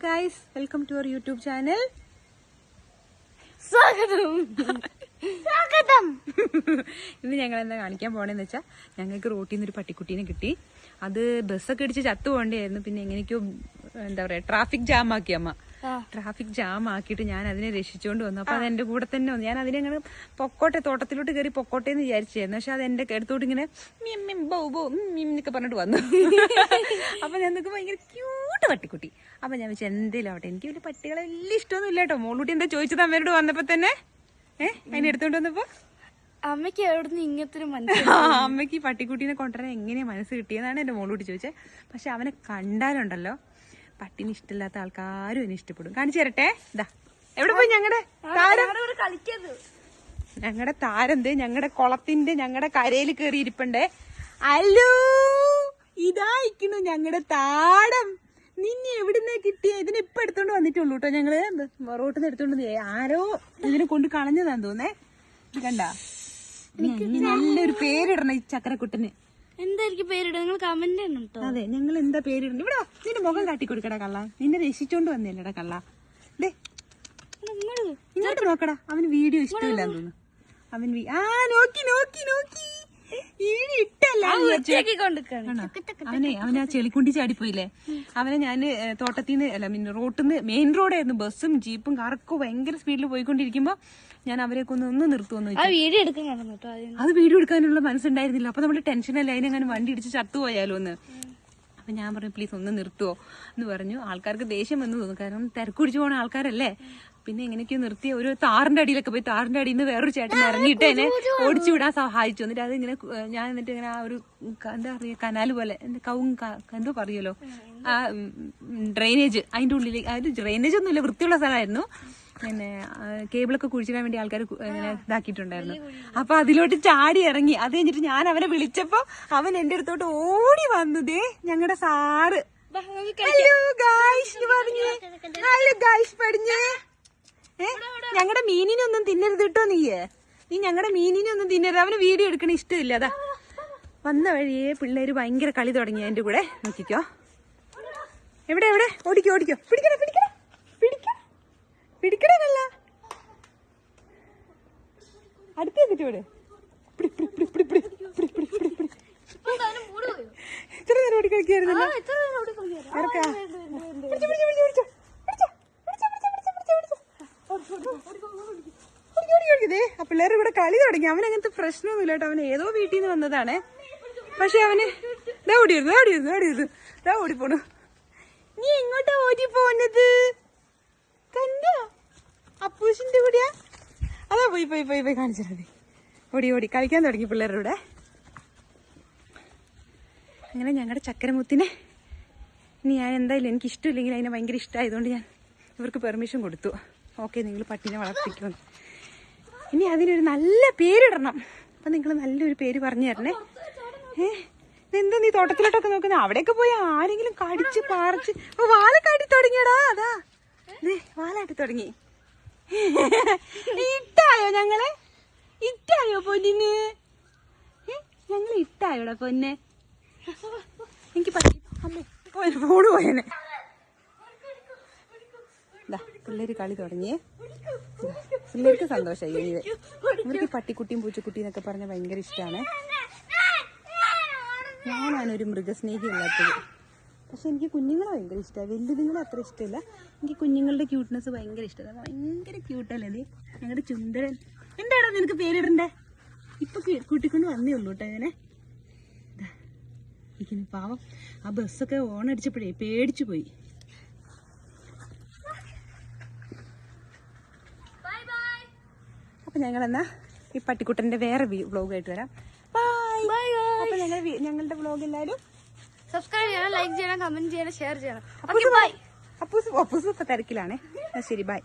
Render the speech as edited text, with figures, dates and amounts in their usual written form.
guys, welcome to our YouTube channel. സ്വാഗതം. ഇന്ന് ഞങ്ങൾ എന്താ കാണിക്കാൻ പോണെന്ന് വെച്ചാൽ ഞങ്ങൾക്ക് റോട്ടിൽ നിന്ന് ഒരു പട്ടിക്കുട്ടീനെ കിട്ടി. അത് ബസ്സൊക്കെ ഇടിച്ച് ചത്തു പോകേണ്ടിയായിരുന്നു. പിന്നെ എങ്ങനെയൊക്കെയോ എന്താ പറയാ ട്രാഫിക് ജാം ആക്കി അമ്മ. ട്രാഫിക് ജാം ആക്കിയിട്ട് ഞാൻ അതിനെ രക്ഷിച്ചുകൊണ്ട് വന്നു. അപ്പൊ അത് എന്റെ കൂടെ തന്നെ വന്നു. ഞാൻ അതിനെ അങ്ങനെ പൊക്കോട്ടെ, തോട്ടത്തിലോട്ട് കയറി പൊക്കോട്ടെ എന്ന് വിചാരിച്ചായിരുന്നു. പക്ഷെ അത് എന്റെ അടുത്തോട്ട് ഇങ്ങനെ എന്നൊക്കെ പറഞ്ഞിട്ട് വന്നു. അപ്പൊ ഞാൻ നോക്കുമ്പോ ഭയങ്കര ക്യൂട്ട് പട്ടിക്കുട്ടി. അപ്പൊ ഞാൻ വെച്ചാൽ എന്തേലും ആവട്ടെ, എനിക്ക് വലിയ പട്ടികളെ വലിയ ഇഷ്ടമൊന്നും ഇല്ല കേട്ടോ. മോളൂട്ടി എന്താ ചോദിച്ചത് അമ്മയോട് വന്നപ്പോ തന്നെ? അതിനെ എടുത്തോണ്ട് വന്നപ്പോ അമ്മയ്ക്ക് എവിടുന്ന് ഇങ്ങനത്തെ അമ്മയ്ക്ക് ഈ പട്ടിക്കുട്ടീനെ കൊണ്ടുവരാൻ എങ്ങനെയാ മനസ്സ് കിട്ടിയെന്നാണ് എന്റെ മോളൂട്ടി ചോദിച്ചത്. പക്ഷെ അവനെ കണ്ടാലുണ്ടല്ലോ പട്ടിന് ഇഷ്ടമില്ലാത്ത ആൾക്കാരും എന്നെ ഇഷ്ടപ്പെടും. കാണിച്ചു തരട്ടെ. ഇതാ എവിടെ പോയി ഞങ്ങളുടെ താരം. ഞങ്ങളുടെ താരം ഞങ്ങളുടെ കുളത്തിന്റെ ഞങ്ങളുടെ കരയിൽ കയറി ഇരിപ്പണ്ടേ. അല്ലോ ഇതാ ഇരിക്കണു ഞങ്ങളുടെ താടം. നിന്നെ എവിടുന്ന് കിട്ടിയ? ഇതിനെ ഇപ്പൊ എടുത്തോണ്ട് വന്നിട്ടുള്ളൂ കേട്ടോ. ഞങ്ങള് റോട്ടിൽ നിന്ന് എടുത്തോണ്ട് ആരോ ഇതിനെ കൊണ്ട് കളഞ്ഞതാന്ന് തോന്നേ. ഇത് കണ്ട, നല്ലൊരു പേരിടണം ഈ ചക്കരക്കുട്ടന്. എന്തായിരിക്കും പേരിടുക? നിങ്ങൾ കമന്റ് ചെയ്യണം കേട്ടോ. അതെ, ഞങ്ങൾ എന്താ പേരിടണം? ഇവിടെ നിന്റെ മുഖം കാട്ടിക്കൊടുക്കടാ കള്ള. നിന്നെ രക്ഷിച്ചോണ്ട് വന്നല്ലേടാ കള്ള. ദേ ഇങ്ങോട്ട് നോക്കടാ. അവന് വീഡിയോ ഇഷ്ടമില്ലാന്ന് തോന്നുന്നു. അവൻ നോക്കി നോക്കി നോക്കി വീഡിയോ ഇട്ടല്ല. അവനെ ആ ചെളിക്കുണ്ടി ചാടിപ്പോയില്ലേ. അവനെ ഞാന് തോട്ടത്തിന്ന് അല്ല റോട്ടിന്ന് മെയിൻ റോഡായിരുന്നു. ബസ്സും ജീപ്പും കാറൊക്കെ ഭയങ്കര സ്പീഡിൽ പോയിക്കൊണ്ടിരിക്കുമ്പോ ഞാൻ അവരെയൊക്കെ ഒന്ന് നിർത്തുമെന്ന്. അത് വീഡിയോ എടുക്കാനുള്ള മനസ്സുണ്ടായിരുന്നില്ല. അപ്പൊ നമ്മള് ടെൻഷനല്ല, അതിനെങ്ങനെ വണ്ടി ഇടിച്ച് ചത്തുപോയാലോ എന്ന്. അപ്പൊ ഞാൻ പറഞ്ഞു പ്ലീസ് ഒന്ന് നിർത്തുവോ എന്ന് പറഞ്ഞു. ആൾക്കാർക്ക് ദേഷ്യം വന്നു തോന്നുന്നു, കാരണം തിരക്കുടിച്ചു പോണ ആൾക്കാരല്ലേ. പിന്നെ എങ്ങനെയൊക്കെയോ നിർത്തി ഒരു താറിന്റെ അടിയിലൊക്കെ പോയി താറിന്റെ അടിയിൽ നിന്ന് വേറൊരു ചേട്ടൻ ഇറങ്ങിയിട്ട് എന്നെ ഓടിച്ചു വിടാൻ സഹായിച്ചു. എന്നിട്ട് അത് ഇങ്ങനെ ഞാൻ എന്നിട്ട് ഇങ്ങനെ ആ ഒരു എന്താ പറയുക കനാല് പോലെ എന്തോ പറയുമല്ലോ, ആ ഡ്രെയിനേജ് അതിന്റെ ഉള്ളിൽ. അത് ഡ്രെയിനേജ് ഒന്നുമില്ല, വൃത്തിയുള്ള സ്ഥലമായിരുന്നു. പിന്നെ കേബിളൊക്കെ കുഴിച്ചിടാൻ വേണ്ടി ആൾക്കാർ ഇങ്ങനെ ഇതാക്കിയിട്ടുണ്ടായിരുന്നു. അപ്പൊ അതിലോട്ട് ചാടി ഇറങ്ങി. അത് കഴിഞ്ഞിട്ട് ഞാൻ അവനെ വിളിച്ചപ്പോ അവൻ എന്റെ അടുത്തോട്ട് ഓടി വന്നതേ ഞങ്ങളുടെ സാറ്. ഹലോ ഗായ്സ് പറഞ്ഞേ, ഹലോ ഗായ്സ് പറഞ്ഞേ. ഞങ്ങളുടെ മീനിനൊന്നും തിന്നരുത് കേട്ടോ. നീ ഞങ്ങളുടെ മീനിനൊന്നും തിന്നരുത്. അവന് വീഡിയോ എടുക്കണ ഇഷ്ടമില്ല. അതാ വന്ന വഴിയേ പിള്ളേര് ഭയങ്കര കളി തുടങ്ങി എന്റെ കൂടെ. നോക്കിക്കോ, എവിടെ എവിടെ ഓടിക്കോ ഓടിക്കോ. പിടിക്കണ പിടിക്കണ പിടിക്കണ പിടിക്കണല്ല, അടുത്ത് വെച്ചിട്ട് ഇവിടെ ഇത്ര നേരം ഓടി കളിക്കായിരുന്നല്ലോ. ആ പിള്ളേരുടെ കൂടെ കളി തുടങ്ങി. അവൻ അങ്ങനത്തെ പ്രശ്നമൊന്നുമില്ല കേട്ടോ. അവൻ ഏതോ വീട്ടിൽ നിന്ന് വന്നതാണ്. പക്ഷെ അവന് ഓടിപ്പോണു. നീ എങ്ങോട്ടാ ഓടി പോന്നത്? കണ്ടോ അപ്പൂസിന്റെ കൂടെയാ? അതാ പോയി പോയി പോയി പോയി കാണിച്ചാൽ മതി. ഓടി ഓടി കളിക്കാൻ തുടങ്ങി പിള്ളേരുടെ കൂടെ. അങ്ങനെ ഞങ്ങളുടെ ചക്കരമുത്തിനെ ഇനി ഞാൻ എന്തായാലും എനിക്ക് ഇഷ്ടമില്ലെങ്കിൽ അതിനെ ഭയങ്കര ഇഷ്ടമായതുകൊണ്ട് ഞാൻ ഇവർക്ക് പെർമിഷൻ കൊടുത്തു. ഓക്കെ, നിങ്ങൾ പട്ടിനെ വളർത്തിക്കുമെന്ന്. ഇനി അതിനൊരു നല്ല പേരിടണം. അപ്പൊ നിങ്ങൾ നല്ലൊരു പേര് പറഞ്ഞു തരണേ. ഇതെന്താ നീ തോട്ടത്തിലോട്ടൊക്കെ നോക്കുന്നത്? അവിടെയൊക്കെ പോയി ആരെങ്കിലും കടിച്ച് പാറിച്ച് വാലക്കാട്ടി തുടങ്ങിയടാ. അതാ വാലാട്ടി തുടങ്ങി. ഇട്ടായോ ഞങ്ങളെ? ഇട്ടായോ പൊന്നിന്? ഞങ്ങൾ ഇട്ടായോടാ പൊന്നെ? എനിക്ക് പറ്റി ഫോണ് പോയനെ. പിള്ളേര് കളി തുടങ്ങിയേ. പിള്ളേർക്ക് സന്തോഷമായി. ഇവർക്ക് പട്ടിക്കുട്ടിയും പൂച്ചക്കുട്ടിയും എന്നൊക്കെ പറഞ്ഞാൽ ഭയങ്കര ഇഷ്ടമാണ്. ഞാനാണ് ഒരു മൃഗസ്നേഹി അല്ലാത്തത്. പക്ഷെ എനിക്ക് കുഞ്ഞുങ്ങളെ ഭയങ്കര ഇഷ്ടമാണ്. വലുതുങ്ങളെ അത്ര ഇഷ്ടമില്ല. എനിക്ക് കുഞ്ഞുങ്ങളുടെ ക്യൂട്ട്നെസ് ഭയങ്കര ഇഷ്ടമാണ്. ഭയങ്കര ക്യൂട്ടല്ലേ നീ ഞങ്ങളുടെ ചുന്ദരൻ. എന്താണോ നിനക്ക് പേരിടണ്ടേ? ഇപ്പൊ കൂട്ടിക്കൊണ്ട് വന്നേ ഉള്ളൂ കേട്ടോ. ഇങ്ങനെ ഇരിക്കുന്നു പാവം. ആ ബസ്സൊക്കെ ഓണടിച്ചപ്പോഴേ പേടിച്ചു പോയി. അപ്പൊ ഞങ്ങളെന്നാ ഈ പട്ടിക്കുട്ടന്റെ വേറെ വ്ളോഗായിട്ട് വരാം. ബൈ. അപ്പൊ ഞങ്ങളുടെ വ്ളോഗ് എല്ലാവരും സബ്സ്ക്രൈബ് ചെയ്യണം, ലൈക്ക് ചെയ്യണം, കമന്റ് ചെയ്യണം, ഷെയർ ചെയ്യണം. അപ്പൂസ് ഇപ്പൊ തിരക്കിലാണേ. ശരി, ബൈ.